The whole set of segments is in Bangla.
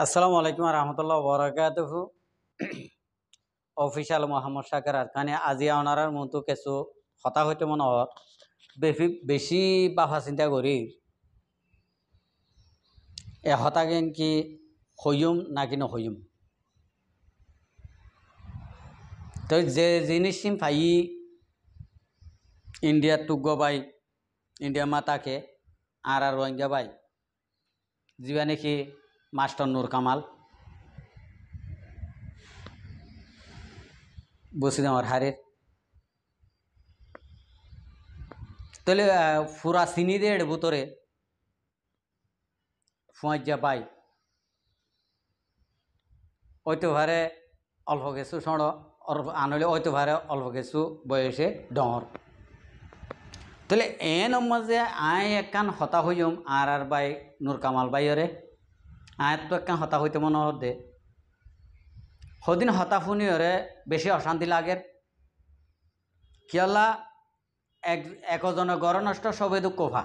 আসসালামু আলাইকুম রহমতুল্লাহ বরাকাতুহু অফিসিয়াল মোহাম্মদ শাকের আরকানে আজি ওনারার মতো কিছু হতা হইতে মনে হয় বেশি বাফা চিন্তা করি এ হতা গেন কি হইম নাকি নহইম তো যে জিনিস পাই ইন্ডিয়ার টুগ্গ বাই ইন্ডিয়া মাতাকে আর রোহিঙ্গা বাই যিবা নাকি মাস্টার নূর কামাল বসিদামার হারের তাহলে পুরা সিনিদের ভিতরে ফুঁয়াজ্জা পাই ওইতো ভারে অল্প কিছু সড় আনলে ওইতো ভারে অল্প কিছু বয়সে ডর তাহলে এন মাঝে আয় একখান হতা হইম আর বাই নূর কামাল বাইরে আয় তো একখান হতা হইতে মনে হতে সদিন হতা শুনিওরে বেশি অশান্তি লাগে কিয়লা একজনের গড় নষ্ট সবে দুঃখ ভা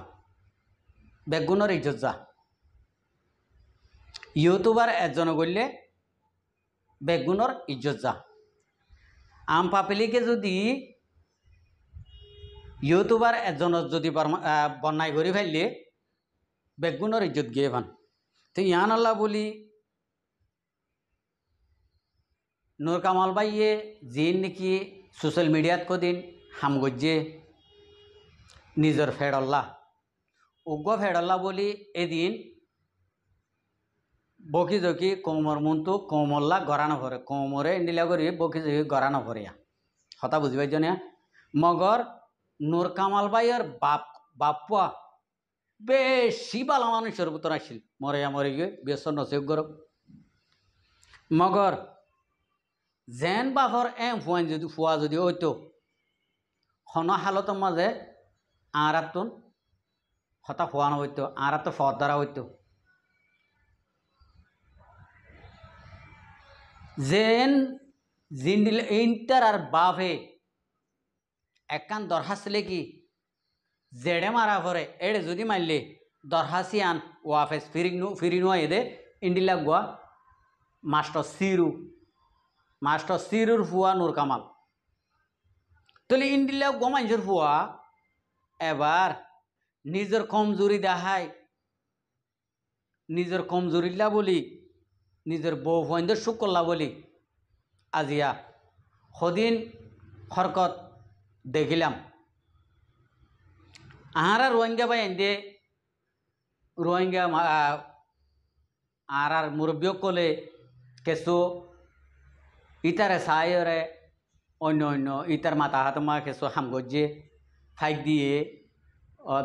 বেগুনের ইজ্জত যা ইউটিউবার একজন করলে বেগুনের ইজ্জত যা আম পাপিলিকে যদি ইউটিউবার একজনের যদি বন্যায় করে ফেললে বেগুনের ইজ্জত গিয়ে ভান তো ইয়ান আল্লাহ বলি নূর কামাল ভাইয়ে যিন নাকি সোশ্যাল মিডিয়াত কদিন হাম গজ্জে নিজের ফেডল্লা উগ্র ফেডল্লা বলি এদিন বকি জকি কৌমর মন্তু কৌমল্লা গড়ানো ভরে কৌমরে ইন্ডিলা করি বকি জকি গড়ানো ভরিয়া হতা বুঝবাই জনে মগর নূর কামাল ভাইয়ের বাপুয়া বেশি বালা মানুষের ভিতর আসছিল মরে গিয়ে বেসর নসিব গরব মগর যেন বাপর ফুয়া যদি হইতো হন হালতের মাঝে আর হতা ফুয়ানো হইতো আর তো ফর দ্বারা হইতো যেন জিন্দিল ইন্টার আর বাপে একখান দরখাস্ত লেখি জেডে মারা পরে এড়ে যদি মারলে দরহাসি আন ওয়াফেস ফিরিনো এদে ইন্ডিলা গুয়া মাস্টার সিরুর ফুয়া নূর কামাল তাহলে ইন্ডিলা গো মানুষের ফুয়া এবার নিজের কমজোরি দেখায় নিজের কমজোরিল্লা বলি নিজের বউ ফয়েন্দের সুখ করলা বলি আজিয়া সদিন হরকত দেখিলাম আহারা রোহিঙ্গা বাই এনে রোহিঙ্গা আর মুরব্বী কলে কেসু ইতারে সায়রে অন্য ইতার মাথা হাত মা কেসু হামগজ্জে ফাইক দিয়ে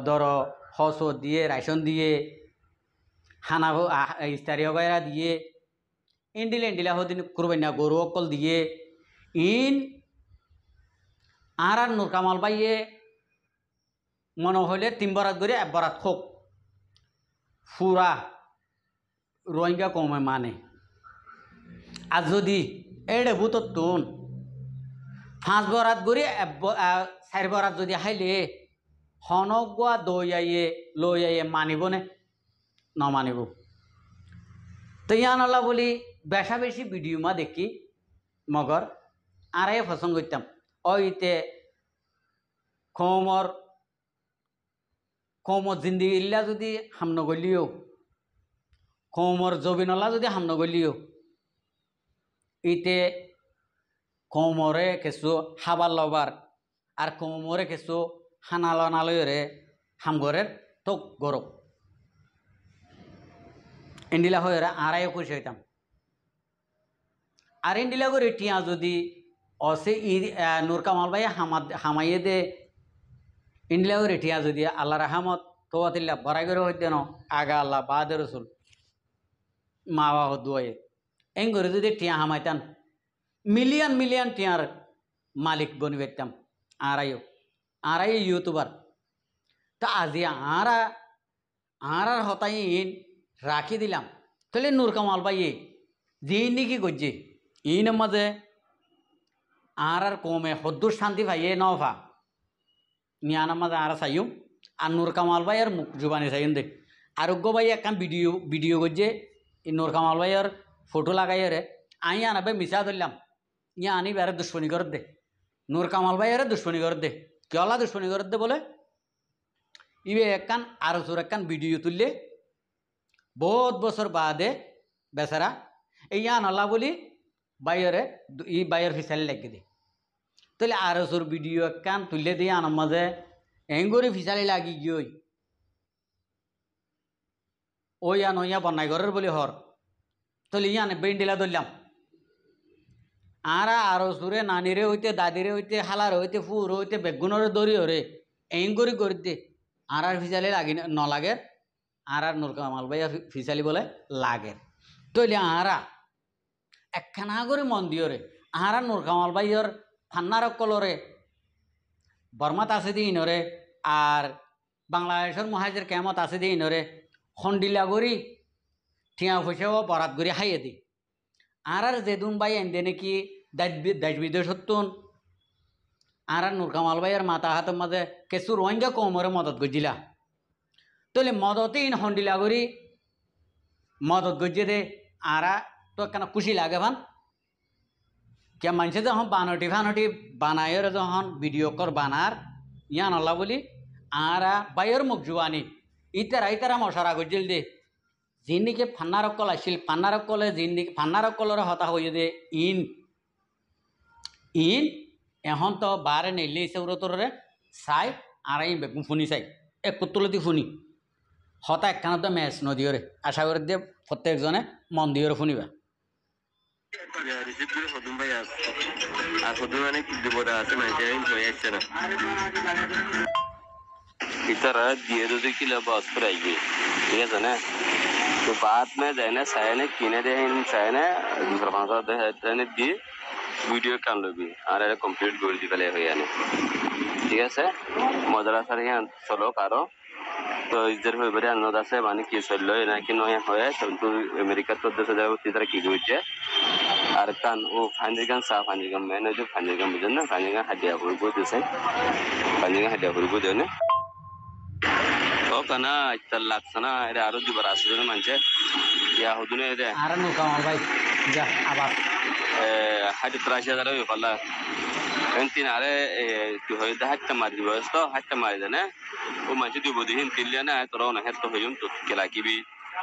ধর হস দিয়ে রাইসন দিয়ে হানা ইস্তারিয়া বাইরা দিয়ে ইন্ডিলা হদিন কুরবাইনা গরু অকল দিয়ে ইন আর নূর কামাল বাইয়ে মনে হইলে 3 বরাত করে 1 বরাত হোক ফুরা রোহিঙ্গা কমে মানে আর যদি এড়ে বুতর তুন 5 বরাত করে 4 বরাত যদি হাইলে হনগুয়া লই আইয়ে মানিব নে ন মানিব তো ইয়ানলা বলি বেশা বেশি ভিডিও মা দেখি মগর আর পছন্দ করতাম ওইতে কমর জিন্দিগি ইল্লা যদি হামন গলিও কমর জবিনলা যদি হামন গলিও ইতে কমরে কিছু হাবার লবার আর কমরে কিছু হানালনালয়রে হামগরের তো গরব ইন্ডিলা হয়ে আড়াই খুশি হইতাম আর ইন্ডিলা করে টিয়া যদি অসে নূর কামাল ভাই হামাইয়ে দে ইন্ডিলা করে টিয়া যদি আল্লাহ রাহামত তোয়াতিল্লা বড়াই করে হইতে ন আগা আল্লাহ বাদে রসুল মা বাবা দুয়ে এং করে যদি টিয়া হামাইতাম মিলিয়ন টিয়ার মালিক বনি বেতাম আড়াই ইউটিউবার তা আজি আর হতাই রাখি দিলাম তাহলে নূর কামাল ভাইয়ে যিনি নাকি গজ্জে ইন মাঝে আর কমে হদ্দুর শান্তি ভাইয়ে নফা নিয়ানার মাঝে আর চাইম আর নূর কামাল ভাই আর মুখ জুবানি চাইম দে আরোগ্য ভাই একখান ভিডিও করছে নূর কামাল ভাইয়ের ফটো লাগাই রে আই আনাবে মিশা ধরলাম ইয়া আনি বেড়ে দুশ্মনী করে দে নূর কামাল ভাইয়ের দুশ্মনী করে দে কেলা দুশ্মনী করে দে বলে ইবে একখান আরো চোর একখান ভিডিও তুললে বহুত বছর বাদে বেচারা এই আনলা বলি বাইরে ই বাইরের ফিসালি লাগিয়ে দে তাহলে আরো চোর ভিডিও একখান তুললে দিয়ে আনার মাঝে এঙ্গরি ফিসালি লাগি গিয়ে ওই আন ইয়া বন্যাই ঘরের বলি হর তাহলে ইয়ান বেন্ডিলা ধরলাম আরো চোরে নানিরে হইতে দাদিরে হইতে হালার হইতে ফুর হইতে বেগুনের দড়ি হরে এঙ্গরি করে দে আর ফিসালি লাগি নলাগের আর নূর কামাল ভাইয়া ফিসালি বলে লাগের তৈলে আহারা একখানা করে মন দিয়রে আহারা নূর কামাল ভাইয়র ফান্নার কলরে বর্মাত আছে দিই নরে আর বাংলাদেশের মহাজের কেমত আছে দিই নরে খন্ডিলা গড়ি ঠিয়া ফুসেও বরাত গড়ি হাইয়ে দি আর যেদুন ভাই এনে নাকি দেশ বিদেশত্তুন আর নূর কামাল ভাইয়ের মাথা হাতের মাঝে কেসু রোহিঙ্গা কমরে মদত গজিলা তাহলে মদতে ইন হন্ডিলা করি মদত গজিয়ে দে আরা তো কেন খুশি লাগে ভান কে মানুষে যখন বানটি বানায়ের যখন ভিডিও কর বানার ইয়ান আল্লাহ বলি আরা বাইয়ের মুখ জুয়ানি ইতারা মশারা গজিল দে যিনিকে ফান্নার কল আসছিল ফান্নার কলে যিনিকে ফান্নার কলরে হতা হয়ে দে ইন এখন তো বারে নেলে সৌরতরে চাই আর এই বেগুন ফুনি চাই এক কুতুলতি ফুনি হতা একখানা তো ম্যাচ নদীরে আশা করে দিয়ে প্রত্যেকজনে মন দিয়ে শুনিবা इतना दिए तो किलो बस पर आएगी ठीक है ना तो बाद में देने सायने किने दे इन सायने दूसरा भाषा दे देने दी वीडियो कर लो भी आरे कंप्लीट कर दी पहले हो यानी ठीक है से मदरा सर यहाँ चलो करो तो इधर में बड़े अन्नदा से माने की चलो है ना कि नया होया तो अमेरिका तो 10,000 तीसरा की हुई है और कान वो फांडिगन साफ फांडिगन मैंने जो फांडिगन बुझे ना फांडिगन हड्डियाँ हुई बहुत जैसे फांडिगन हड्डियाँ हुई बहुत है ना तो कना इतना लाक्सना इधर आरो दी बरास जो ना मंचे या हो दुनिया इधर आरा नो कमाल भाई जा आवाज हड्डी त्राशा जरा ये फला एंटी नारे जो है इधर हट्टा मारी बस तो हट्टा मारी देना वो मंचे जो बोधी हिंद तिलिया ना तो रोना है तो हुजूम तो केला की भी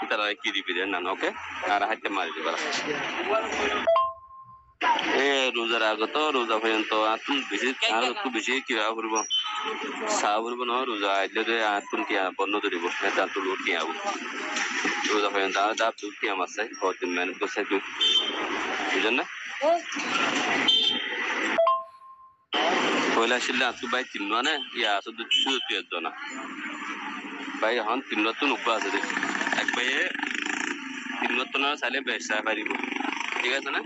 इतना की दी भी देना ना ओके आरा हट्टा मारी दी बरास रोजा रागो तो रोजा फैन तो तुम बिजी आरो तू बिजी क्यों आबुरबो साबुरबो ना रोजा इधर दे तुम क्या बन्नो तो रिबो मैं तार तो लोट क्या आबु रोजा फैन तार दाब तू क्या मस्से बहुत दिन मैंने तो से तू इधर ना पहला शिल्ला तू भाई तिन्नो ना या तो तू शुद्ध तू है ना भाई हम तिन्नो तो नुक्का से दे एक भाई तिन्नो तो ना साले बेस्ट है भाई ठीक है ना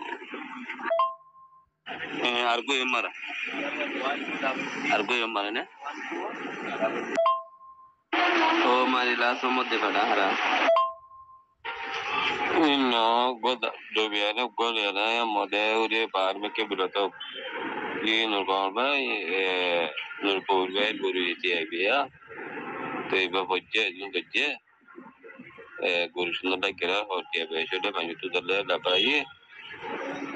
अर्गो ये मारा ने ओ मारी लास्ट में मत देखा हरा नो गोद जो भी है ना गोद है ना या मदे उरे बाहर में के बुलाता ये नूरबान भाई नूरपुर भाई बुरी थी आई भैया तो ये बच्चे जो बच्चे गुरुशुन भाई करा और क्या बेचो ले मैं तो दल्ले लपाई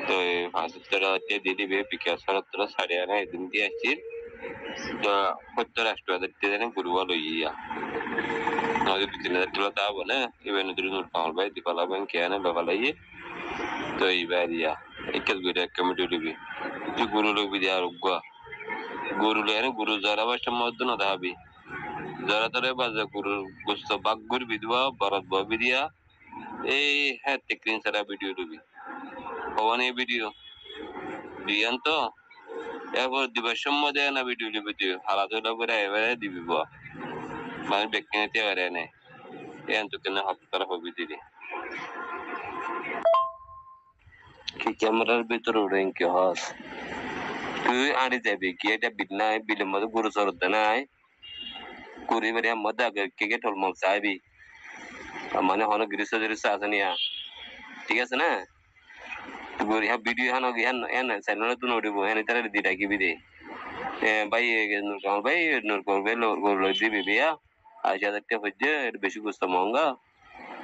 तो फासुतरा ते दीदी बे पिकासरा तरा साड्याना इदून ती आसतील तो फक्त राष्ट्रवादी ते गुरुवा लोइया नदी बिचले तुला ता बने इवेन दुरु नूर पाल भाई दीपाला बन क्या ना बगलाइए तो इबारिया एकल गुरे कमिटी भी जो गुरु लोग भी दिया रुगवा गुरु ले ना गुरु जरा बस मत ना था भी जरा तरे बाज गुरु गुस्सा बागुर विधवा भारत बाबी दिया ए है तिक्रीन सारा वीडियो भी पवन वीडियो दियन तो এবার দিবসম মধ্যে না ভিডিও ভিডিও হালাতো করে এবারে দিবি বা মানে বেকনেতে পারে না এন তো কেন হপ্তার হবে দিদি কি ক্যামেরার ভিতর উড়েন কি হস তুই আড়ি যাবি কি এটা বিলনায় বিলের মধ্যে গুরু সরদ নাই কুড়ি বারে মধ্যে আগে কে ঠলমল চাইবি মানে হন গ্রিস আছে নিয়া ঠিক আছে না गुरी हाँ वीडियो हाँ नोगी हाँ एन चैनल तो नोड़ी वो है नहीं तरह दिखा की भी दे भाई नूरकोल भाई लोग दी भी भैया आज तक के बच्चे बेशी कुछ तो मांगा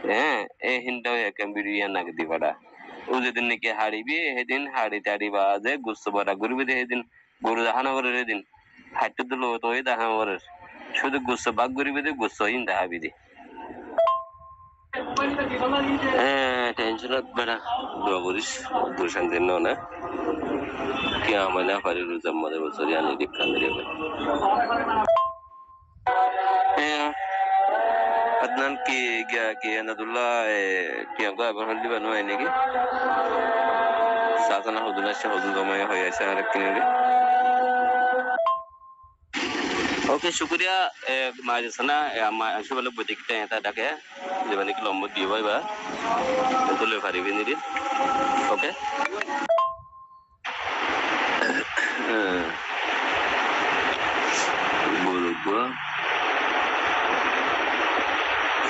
হ্যাঁ এ হিন্দাও একাম বিরিয়া নাক দিবাড়া ও যেদিন নাকি হারিবি সেদিন হাড়ি টাড়ি বাজে গুস্ত বাড়া ঘুরবি সেদিন গরু দেখানো করে সেদিন হাইটে দিল তো ওই দেখানো করে শুধু গুস্ত বাঘ ঘুরবি দে গুস্ত হিন দেখাবি দে হ্যাঁ টেনশন বেড়া দোয়া করিস দূর শান্তি না কি আমার না পারি রোজা মধ্যে বছর আনি দীক্ষা মেরে হ্যাঁ Adnan ki Anadullah ki agwa ba halli banu ay nigi satana huduna she hudun domaya hoya se har kinege okay शुक्रिया माजे सना मा अशु वाले बुदिकते हैं ता डके जीवन की लंबो दीवा बा तो ले फारी भी नहीं ओके बोलो बुआ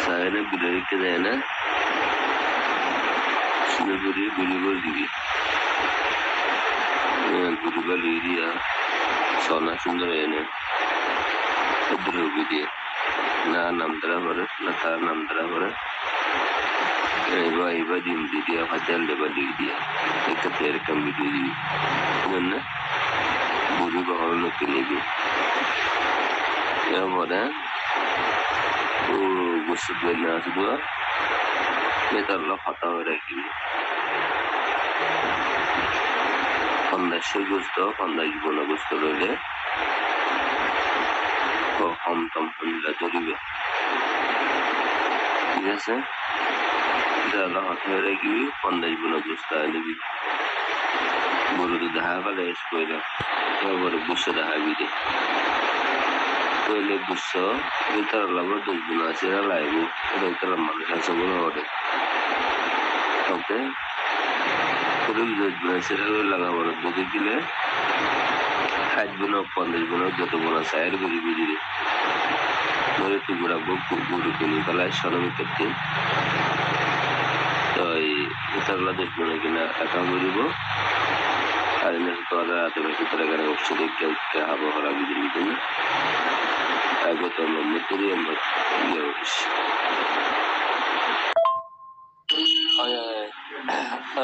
saya bilang ke sana sudah beri bunyi lagi guru kali dia soalnya sundar ini udah dia na nam terapar na tar nam terapar iba dim dia hotel de balik dia एक पैर कम भी दी ना बुरी बहाव न करेगी क्या बोला ओ गुस्से में ना सुबह मैं तो अल्लाह खाता हो रहा है फंदाशे गुस्तो फंदाश बोला गुस्तो ले तो हम तम फंदा जोड़ीबे ठीक है এটা আল্লাহ হাতে রাখি ফন্দাশ बोला गुस्ता लेगी বড় তো দেখা গেলে কইরা বড় গুস্তো দেখাবি দে কইলে গুস্তো ভিতর লাগো দুগুণ আছে লাইবো এটা ভিতর মানুষ আছে বড় ওরে ওকে পুরো দুগুণ আছে লাগা বড় দুগুণ দিলে 60 গুণ 50 গুণ যত গুণ আছে এর বেশি বেশি রে মরে তো গুড়া গুড় কিনে ফেলায় সরমি করতে তো এই ভিতরলা দুগুণ কিনা একা করিব আর এনে তো রাতে বেশি করে গেলে অবশ্যই দেখতে আবহাওয়া বিজলি দিন আগে তো মতুরি আমরা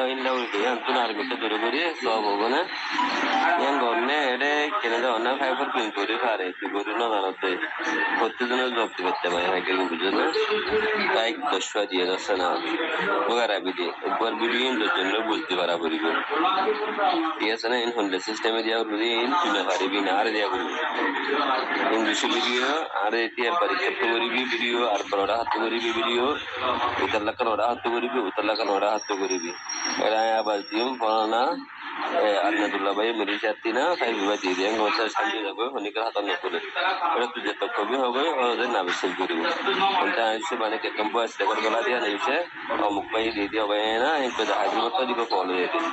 in law dia tu nar bitte dure dure so bogo na yan gonne ede kene da onna fiber pin করে খারে কি করে না জানাতে প্রতিদিনের জব করতে পারে হয় কিন্তু বুঝো না তাই দশটা দিয়ে যাচ্ছে না ওগারা বিদে একবার ভিডিও এর জন্য বুঝতে পারা পড়িব ঠিক আছে না ইন হন্ডে সিস্টেমে দিয়া রুদি ইন চুলে পারিবি না আর দিয়া করিবি ইংলিশ ভিডিও আর এটিআর পরীক্ষা করিবি ভিডিও আর বড় হাত করিবি ভিডিও উতলা কানোড়া হাত করিবি উতলা কানোড়া হাত করিবি এরা আবার দিম পড়ানা আন্নাদুল্লাহ ভাই মেরি সাথী না তাই বিবাহ দিয়ে দিয়ে গোছা শান্তি যাবে হনিকার হাত না করে এটা তুই যেত কবি হবে ওদের না বেশি করিব এটা এসে মানে কে কম্পো আছে করে গলা দিয়া নেইছে অমুক ভাই দিয়ে দিয়ে হবে না একটু হাজির মতো দিব ফলো দিয়ে দিই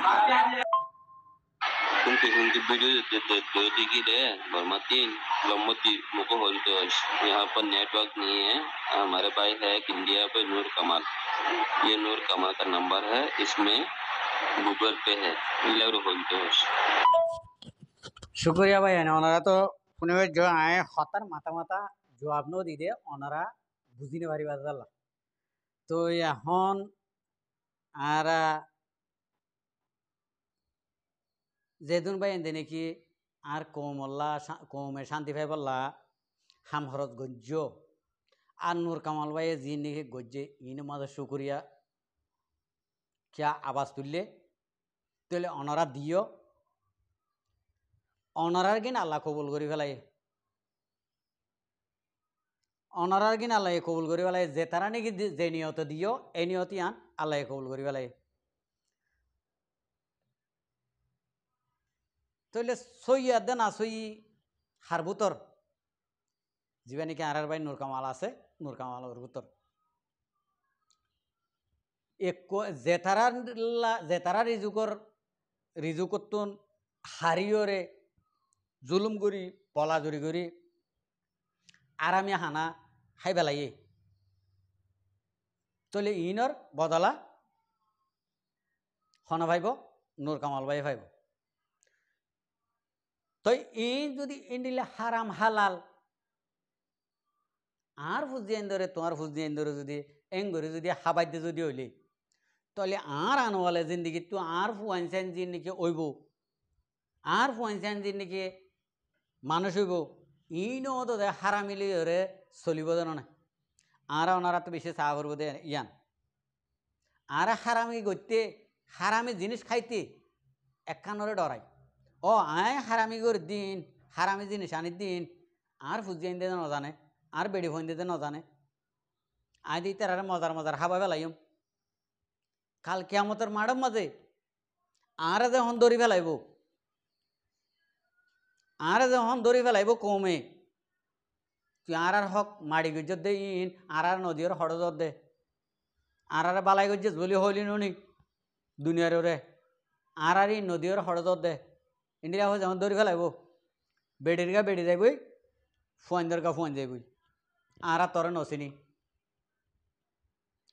उनकी वीडियो दो दिखी दे बर्मातीन लम्बती मुको हो तो यहाँ पर नेटवर्क नहीं है हमारे भाई है इंडिया पे नूर कमाल ये नूर कमाल का नंबर है इसमें गूगल पे है इन लोग हो तो शुक्रिया भाई है ओनारा तो पुणे जो आए हतार माता माता जवाब नो दी दे ओनारा बुझिने भारी बात जाला तो এখন आरा যেদিন ভাই এনে নাকি আর কৌমে শান্তি ভাই বললা হাম হরত গজ্য আর নূর কামাল ভাই জি নাকি গজ্জে ইন মাঝে শুক্রিয়া क्या आवाज तुलले তাহলে অনারা দিও অনারার কিন আল্লাহ কবুল করি ফেলাই অনারার কিন আল্লাহ কবুল করি ফেলাই যে তারা নাকি যে নিয়ত দিও এই নিয়তি আন আল্লাহ কবুল করি ফেলাই তাহলে সইয়া দেন আসই হারবুতর যিবা নাকি আর ভাই নূর কামাল আছে নূর কামালের বুতর এক জেতারা রিজুকতুন হারিয়রে জুলুম করি পলা জুরি করি আরামে হানা হাই বেলাইয়ে তাহলে ইনর বদলা হন ভাইব নূর কামাল ভাই ভাইব তো ইন যদি ইন্ডিলে হারাম হালাল আর ফুজিয়ে ধরে তোমার ফুজিয়ে ধরে যদি এঙ্গরে যদি হাবাইতে যদি হইলে তাহলে আর আনওয়ালে জিন্দিগি তো আর ফুয়াইনসাইন জিন নাকি ওইব আর ফুয়াইনসাইন জিন নাকি মানুষ হইব ইনো তো হারামিলি ওরে চলিব জানো না আর ওনারা তো বেশি চা করবো দে ইয়ান আর হারামি করতে হারামি জিনিস খাইতে একখানরে ডরাই ও আয় হারামি করে দিন হারামি জিনিস আনি দিন আর ফুজি আইন দিতে নজানে আর বেড়ি ফোন দিতে নজানে আই দিই তার মজার মজার হাবা ফেলাইম কাল কেয়ামতের মাডম মাঝে আরে যখন দড়ি ফেলাইব আরে যখন দড়ি ফেলাইব কমে তুই আর হক মাড়ি গজ্জত দে ইন আর নদীর হড়জত দে আর বালাই গজ্জত বলি হইলি নুনি দুনিয়ার ওরে আর ই নদীর হড়জত দে ইন্ডিয়া হয়ে যখন দড়ি ফেলাইব বেড়ির গা বেড়ি যাইবই ফুয়াইনদের গা ফুয়াইন যাইবই আর তোরে নচিনি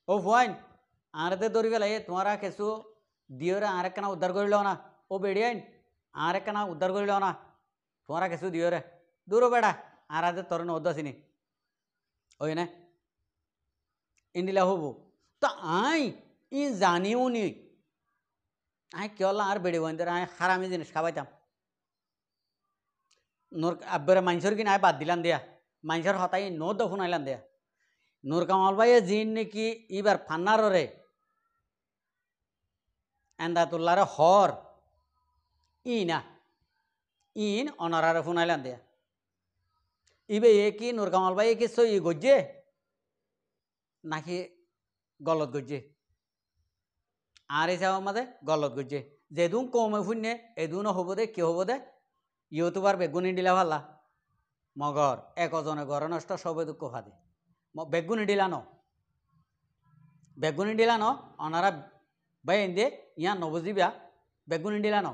ও ফুয়াইন আরতে দড়ি ফেলাই তোমারা কিছু দিওরে আর একখানা উদ্ধার করিল না ও বেড়ি আইন আর একখানা উদ্ধার করিল না তোমারা কিছু দিওরে দূর বেড়া আর আজ তোর নদাসিনি ওই না ইন্ডিলা হবো তো আই ই জানিও নি আই কেবল আর বেড়ে বন্ধের আই হারামি জিনিস খাবাইতাম নোর আব্বারে মানুষের কিনা বাদ দিলাম দেয়া মানুষের হতাই নো দফুন আইলাম দেয়া নূর কামাল ভাই জিন নাকি এবার ফান্নারে এন্দাতুল্লারে হর ই না ইন অনারারে ফুনাইলাম দেয়া ইবে এ কি নূর কামাল ভাই কি সই গজ্জে নাকি গলত গজ্জে আর হিসাব মাঝে গলত গজ্জে যেদুন কমে ফুনে এদুন হব দে কি হব দে ইউটিউবার বেগুনি দিলা ভাল্লা মগর একজনে ঘর নষ্ট সবে দুঃখ ফাদে বেগুনি দিলানো অনারা বাইন দে ইয়া নবজিবা বেগুনি দিলানো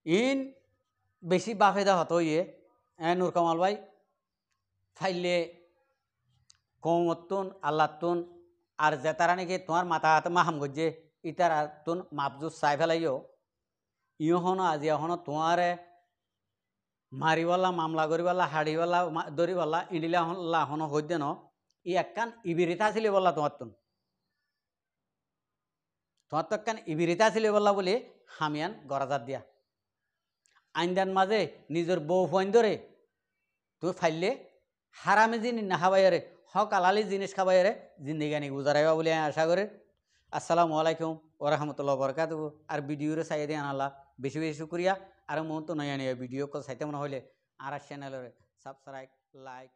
ইন বেশি বাফেদা হতো ইয়ে নূর কামাল ভাই ফাইলে কৌমতুন আল্লাহতুন আর যে তারা নাকি তোমার মাথা হাতে মাহাম গজ্জে ইতার তুন মাপজুস চাই ফেলাইও ইহনো আজি এখনো তোমারে মারিওয়ালা মামলা করিবালা হাড়িওয়ালা দরিবালা ইডিলা হনো হইতে ন ই একখান ইবিরিতা ছিল বললা তোমার তো একখান ইবিরিতা ছিল বললা বলে হামিয়ান গরাজাত দিয়া আইনদান মাঝে নিজের বউ ফোন ধরে তুমি ফাইলে হারামে জিনিস না খাবাইয়ারে হক আলালি জিনিস খাবাইয়ারে জিন্দিগানি গুজারাইবা বলে আমি আশা করে আসসালামু আলাইকুম ওরহামতুল্লাহ বরকাত আর ভিডিওরে চাই দিয়ে আনালা বেশি বেশি শুক্রিয়া আর মন তো নয় ভিডিও চাইতে মনে হলে আর চ্যানেলের সাবস্ক্রাইব লাইক